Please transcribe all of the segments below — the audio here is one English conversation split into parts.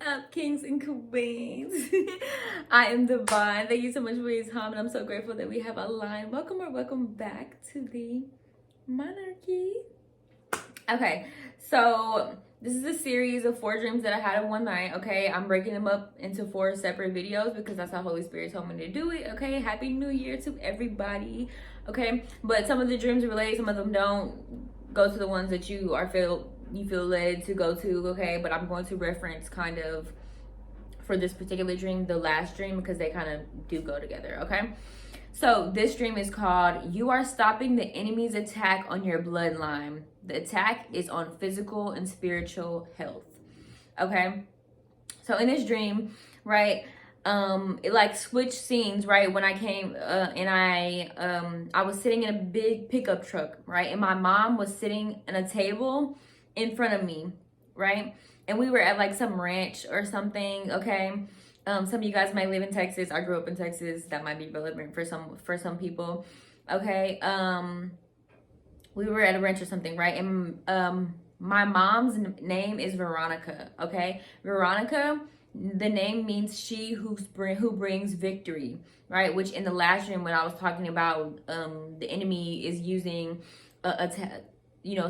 up, kings and queens? I am Divine. Thank you so much for your time, and I'm so grateful that we have a line. Welcome or welcome back to the monarchy. Okay, so this is a series of 4 dreams that I had in one night. Okay, I'm breaking them up into 4 separate videos because that's how Holy Spirit told me to do it. Okay, Happy New Year to everybody. Okay, but some of the dreams relate, some of them don't. Go to the ones that you feel led to go to. Okay, but I'm going to reference kind of for this particular dream the last dream because they kind of do go together. Okay, so this dream is called "You Are Stopping the Enemy's Attack on Your Bloodline." The attack is on physical and spiritual health. Okay, so in this dream, right, it like switched scenes, right? When I came and I was sitting in a big pickup truck, right? And my mom was sitting at a table in front of me, right? And we were at like some ranch or something, okay? Some of you guys might live in Texas. I grew up in Texas. That might be relevant for some people, okay? We were at a ranch or something, right? And my mom's name is Veronica, okay? Veronica, the name means she who brings victory, right? Which in the last dream when I was talking about the enemy is using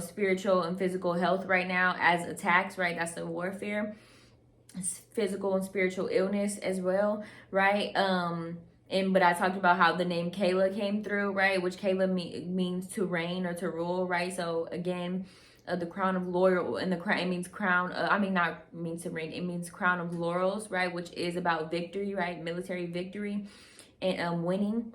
spiritual and physical health right now as attacks, right? That's the warfare. It's physical and spiritual illness as well, right? But I talked about how the name Kayla came through, right? Which Kayla means to reign or to rule, right? So again, the crown of laurel, and the crown, it means crown, not means to reign, it means crown of laurels, right? Which is about victory, right? Military victory and winning,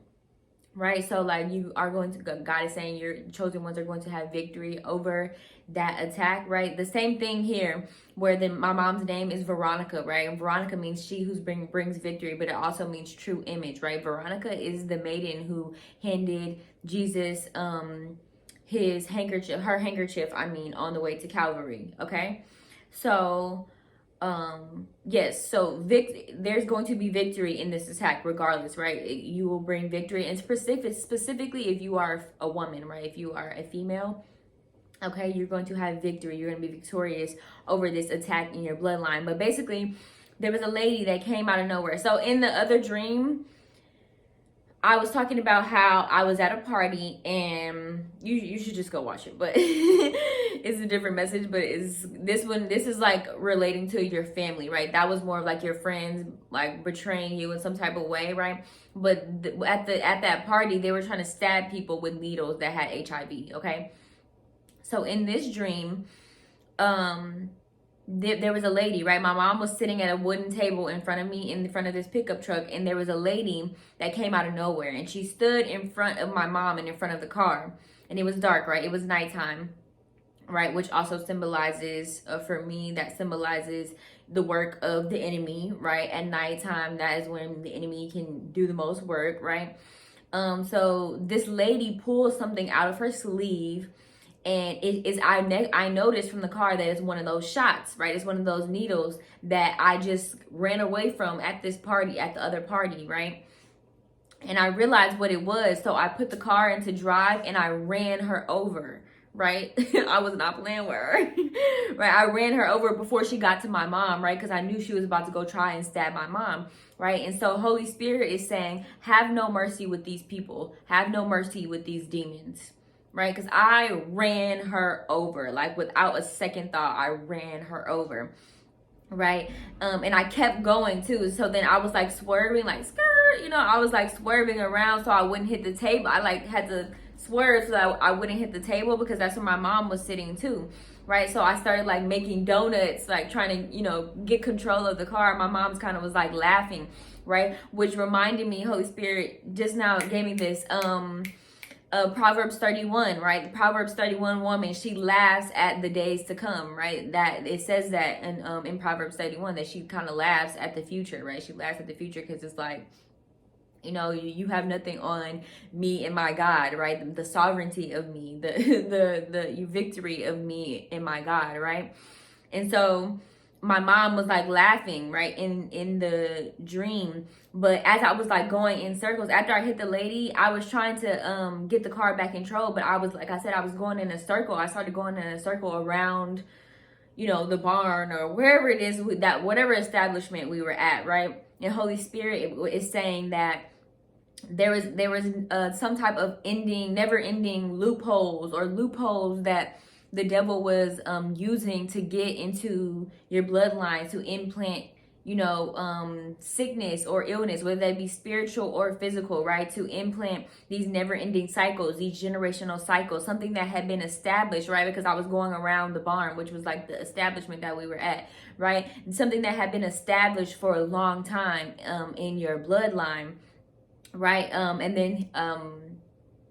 right? So like you are going to, God is saying your chosen ones are going to have victory over that attack, right? The same thing here where my mom's name is Veronica, right? And Veronica means she who brings victory, but it also means true image, right? Veronica is the maiden who handed Jesus her handkerchief on the way to Calvary. Okay, so yes, so there's going to be victory in this attack regardless, right? You will bring victory, and specifically if you are a woman, right? If you are a female, okay, you're going to have victory. You're going to be victorious over this attack in your bloodline. But basically, there was a lady that came out of nowhere. So in the other dream, I was talking about how I was at a party, and you should just go watch it, but it's a different message. But this is like relating to your family, right? That was more like your friends like betraying you in some type of way, right? But at that party, they were trying to stab people with needles that had HIV. Okay, so in this dream, there was a lady, right? My mom was sitting at a wooden table in front of me in front of this pickup truck, and there was a lady that came out of nowhere, and she stood in front of my mom and in front of the car, and it was dark, right? It was nighttime, right? Which also symbolizes, for me, that symbolizes the work of the enemy, right? At nighttime, that is when the enemy can do the most work, right? So this lady pulls something out of her sleeve, and I noticed from the car that it's one of those shots, right? It's one of those needles that I just ran away from at this party, at the other party, right? And I realized what it was, so I put the car into drive and I ran her over, right? I was not playing with her, right? I ran her over before she got to my mom, right? Because I knew she was about to go try and stab my mom, right? And so Holy Spirit is saying, have no mercy with these people. Have no mercy with these demons. Right? Because I ran her over, like without a second thought, I ran her over, right? And I kept going too. So then I was like swerving, like skirt, I was like swerving around so I wouldn't hit the table. I like had to swerve so that I wouldn't hit the table because that's where my mom was sitting too, right? So I started like making donuts, like trying to, get control of the car. My mom's kind of was like laughing, right? Which reminded me, Holy Spirit just now gave me this, Proverbs 31, right? The Proverbs 31 woman, she laughs at the days to come, right? That it says that in Proverbs 31 that she kind of laughs at the future, right? She laughs at the future because it's like, you have nothing on me and my God, right? The sovereignty of me, the victory of me and my God, right? And so my mom was like laughing, right, in the dream. But as I was like going in circles, after I hit the lady, I was trying to get the car back in control. But I was, like I said, I was going in a circle. I started going in a circle around, you know, the barn or wherever it is, that whatever establishment we were at, right? And Holy Spirit is saying that there was some type of never ending loopholes that the devil was using to get into your bloodline, to implant, you know, sickness or illness, whether that be spiritual or physical, right? To implant these never ending cycles, these generational cycles, something that had been established, right? Because I was going around the barn, which was like the establishment that we were at, right? Something that had been established for a long time in your bloodline, right? And then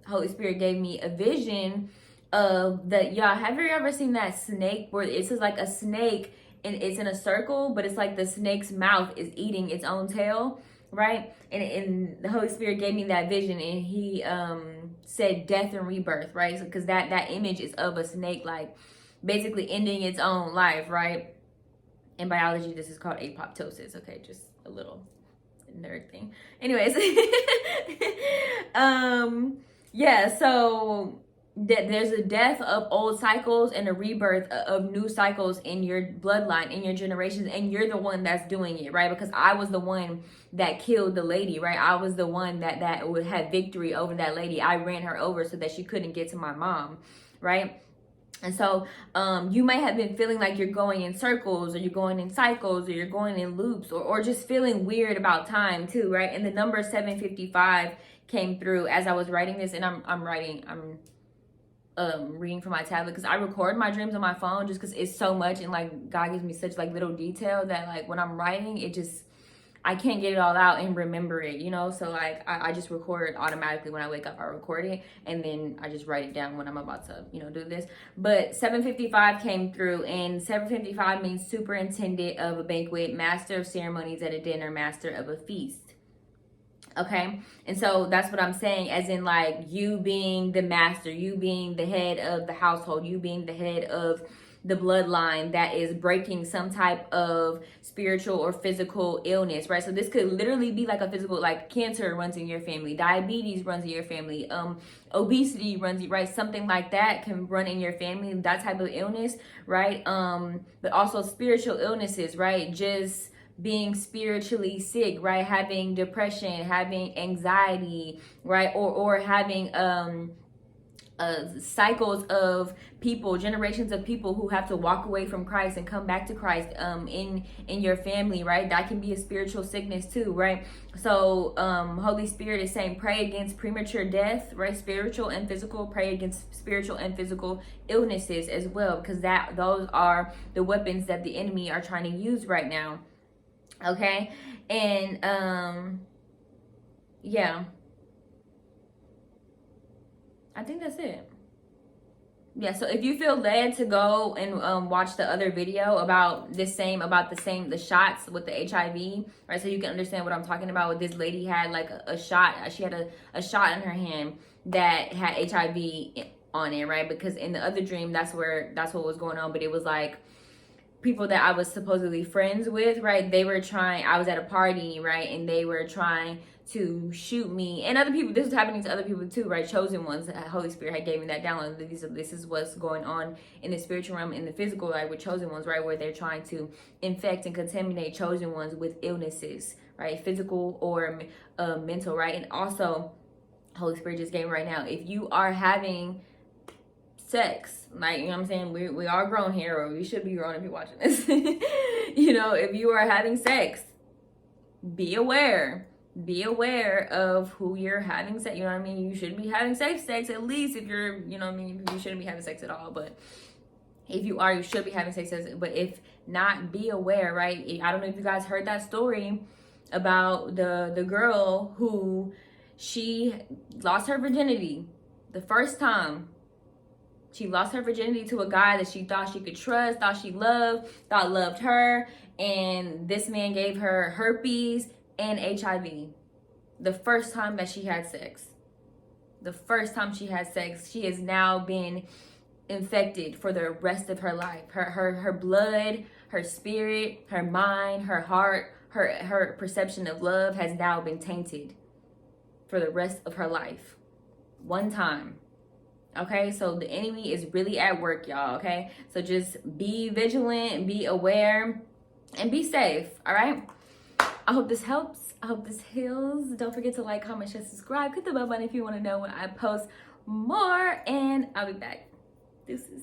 Holy Spirit gave me a vision of y'all, have you ever seen that snake where it's just like a snake and it's in a circle, but it's like the snake's mouth is eating its own tail, right? And the Holy Spirit gave me that vision, and he said death and rebirth, right? So, because that image is of a snake, like basically ending its own life, right? In biology, this is called apoptosis. Okay, just a little nerd thing. Anyways, yeah, so there's a death of old cycles and a rebirth of new cycles in your bloodline, in your generations, and you're the one that's doing it, right? Because I was the one that killed the lady, right? I was the one that would have victory over that lady. I ran her over so that she couldn't get to my mom, right? And so you may have been feeling like you're going in circles, or you're going in cycles, or you're going in loops, or just feeling weird about time too, right? And the number 755 came through as I was writing this, and I'm reading from my tablet, because I record my dreams on my phone just because it's so much, and like God gives me such like little detail that like when I'm writing, it just, I can't get it all out and remember it, you know? So like, I just record it automatically. When I wake up, I record it, and then I just write it down when I'm about to, you know, do this. But 755 came through, and 755 means superintendent of a banquet, master of ceremonies at a dinner, master of a feast. Okay, and so that's what I'm saying, as in like you being the master, you being the head of the household, you being the head of the bloodline that is breaking some type of spiritual or physical illness, right? So this could literally be like a physical, like cancer runs in your family, diabetes runs in your family, obesity runs, right? Something like that can run in your family, that type of illness, right? But also spiritual illnesses, right? Just being spiritually sick, right? Having depression, having anxiety, right? Or having cycles of people, generations of people who have to walk away from Christ and come back to Christ in your family, right? That can be a spiritual sickness too, right? So Holy Spirit is saying pray against premature death, right? Spiritual and physical. Pray against spiritual and physical illnesses as well, because those are the weapons that the enemy are trying to use right now. Okay, and yeah, I think that's it. Yeah, so if you feel led to go and watch the other video about the shots with the HIV, right? So you can understand what I'm talking about. With this lady had like a shot, she had a shot in her hand that had HIV on it, right? Because in the other dream, that's what was going on, but it was like people that I was supposedly friends with, right? I was at a party, right? And they were trying to shoot me and other people. This was happening to other people too, right? Chosen ones. Holy Spirit had gave me that download. This is what's going on in the spiritual realm, in the physical, right? With chosen ones, right? Where they're trying to infect and contaminate chosen ones with illnesses, right? Physical or mental, right? And also, Holy Spirit just gave me right now, if you are having sex, like, you know what I'm saying, we are grown here, or we should be grown if you're watching this. You know, if you are having sex, be aware of who you're having sex. You know what I mean? You shouldn't be having safe sex, at least if you're, you know what I mean, you shouldn't be having sex at all. But if you are, you should be having sex. But if not, be aware, right? I don't know if you guys heard that story about the girl who, she lost her virginity the first time. She lost her virginity to a guy that she thought she could trust, thought she loved, thought loved her. And this man gave her herpes and HIV. The first time that she had sex. The first time she had sex, she has now been infected for the rest of her life. Her blood, her spirit, her mind, her heart, her perception of love has now been tainted for the rest of her life. One time. Okay, so the enemy is really at work, y'all. Okay, so just be vigilant, be aware, and be safe. All right, I hope this helps. I hope this heals. Don't forget to like, comment, share, subscribe. Click the bell button if you want to know when I post more, and I'll be back. Deuces.